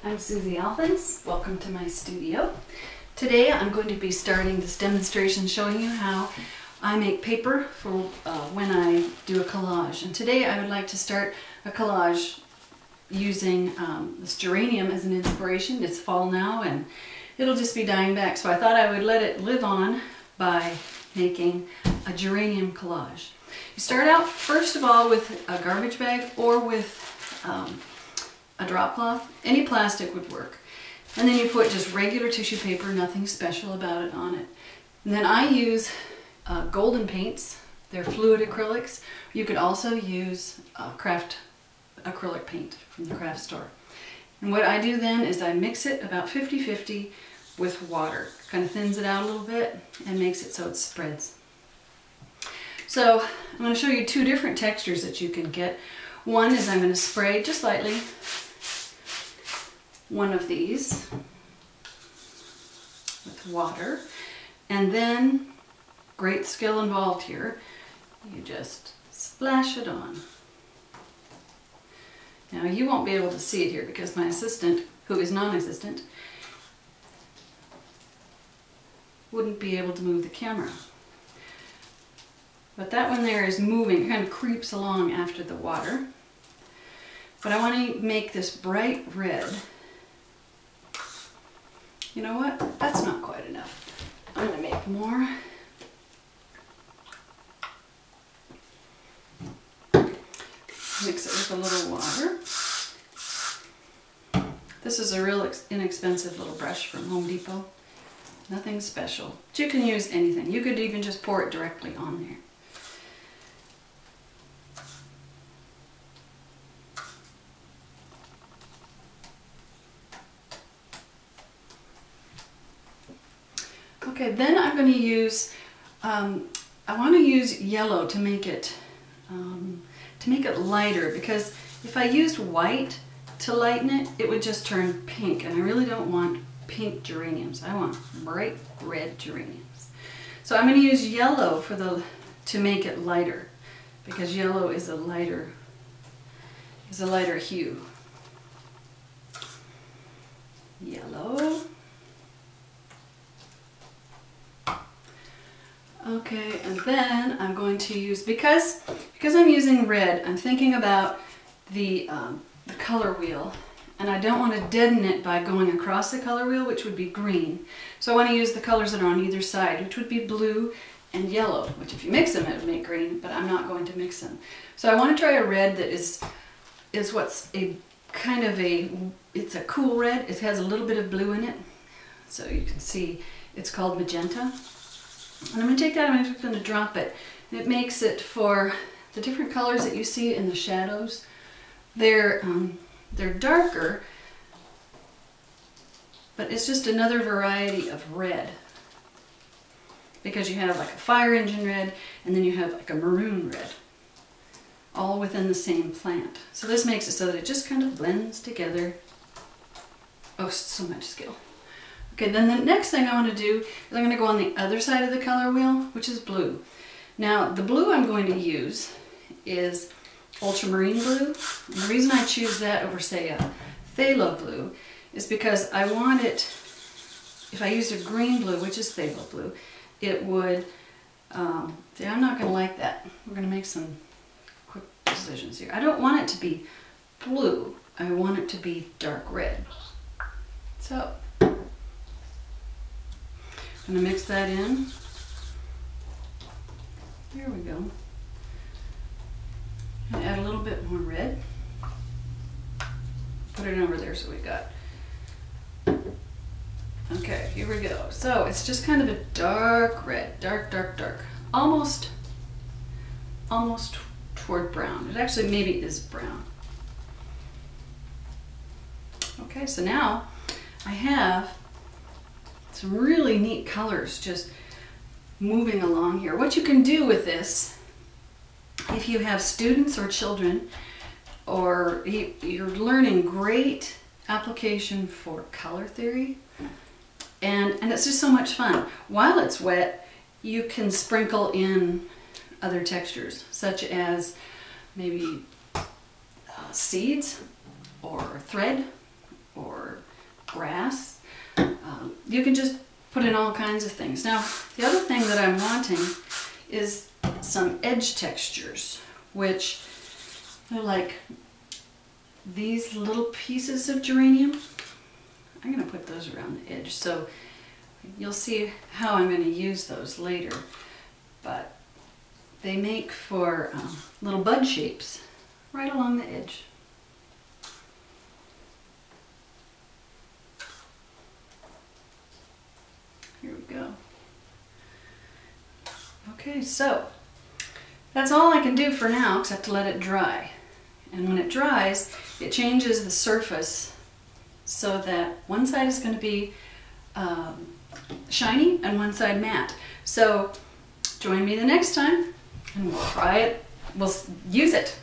I'm Suzie Althens. Welcome to my studio. Today I'm going to be starting this demonstration showing you how I make paper for when I do a collage. And today I would like to start a collage using this geranium as an inspiration. It's fall now and it'll just be dying back, so I thought I would let it live on by making a geranium collage. You start out first of all with a garbage bag or with a drop cloth. Any plastic would work. And then you put just regular tissue paper, nothing special about it on it. And then I use golden paints. They're fluid acrylics. You could also use craft acrylic paint from the craft store. And what I do then is I mix it about 50-50 with water. Kind of thins it out a little bit and makes it so it spreads. So I'm going to show you two different textures that you can get. One is I'm going to spray just lightly one of these with water, and then, great skill involved here, you just splash it on. Now you won't be able to see it here because my assistant, who is non-existent, wouldn't be able to move the camera. But that one there is moving, it kind of creeps along after the water. But I want to make this bright red. You know what? That's not quite enough. I'm going to make more. Mix it with a little water. This is a real inexpensive little brush from Home Depot. Nothing special. But you can use anything. You could even just pour it directly on there. Okay, then I'm going to use, I want to use yellow to make it lighter, because if I used white to lighten it, it would just turn pink, and I really don't want pink geraniums. I want bright red geraniums. So I'm going to use yellow to make it lighter, because yellow is a lighter hue. Yellow. Okay, and then I'm going to use, because I'm using red, I'm thinking about the color wheel, and I don't want to deaden it by going across the color wheel, which would be green. So I want to use the colors that are on either side, which would be blue and yellow, which if you mix them it would make green, but I'm not going to mix them. So I want to try a red that is what's a kind of it's a cool red. It has a little bit of blue in it. So you can see it's called magenta. And I'm going to take that and I'm just going to drop it. It makes it for the different colors that you see in the shadows. They're darker, but it's just another variety of red. Because you have like a fire engine red, and then you have like a maroon red, all within the same plant. So this makes it so that it just kind of blends together. Oh, so much skill. Okay, then the next thing I want to do is I'm going to go on the other side of the color wheel, which is blue. Now, the blue I'm going to use is ultramarine blue. And the reason I choose that over, say, a phthalo blue is because I want it, if I used a green blue, which is phthalo blue, it would, see, I'm not going to like that. We're going to make some quick decisions here. I don't want it to be blue. I want it to be dark red. So, I'm going to mix that in. There we go. And add a little bit more red. Put it over there so we got. Okay, here we go. So it's just kind of a dark red, dark, dark, dark. Almost toward brown. It actually maybe is brown. Okay, so now I have some really neat colors just moving along here. What you can do with this, if you have students or children, or you're learning, great application for color theory, and it's just so much fun. While it's wet, you can sprinkle in other textures, such as maybe seeds or thread or grass. You can just put in all kinds of things. Now, the other thing that I'm wanting is some edge textures, which are like these little pieces of geranium. I'm going to put those around the edge, so you'll see how I'm going to use those later. But they make for little bud shapes right along the edge. Here we go. Okay, so that's all I can do for now except to let it dry. And when it dries, it changes the surface so that one side is going to be shiny and one side matte. So join me the next time and we'll try it. We'll use it.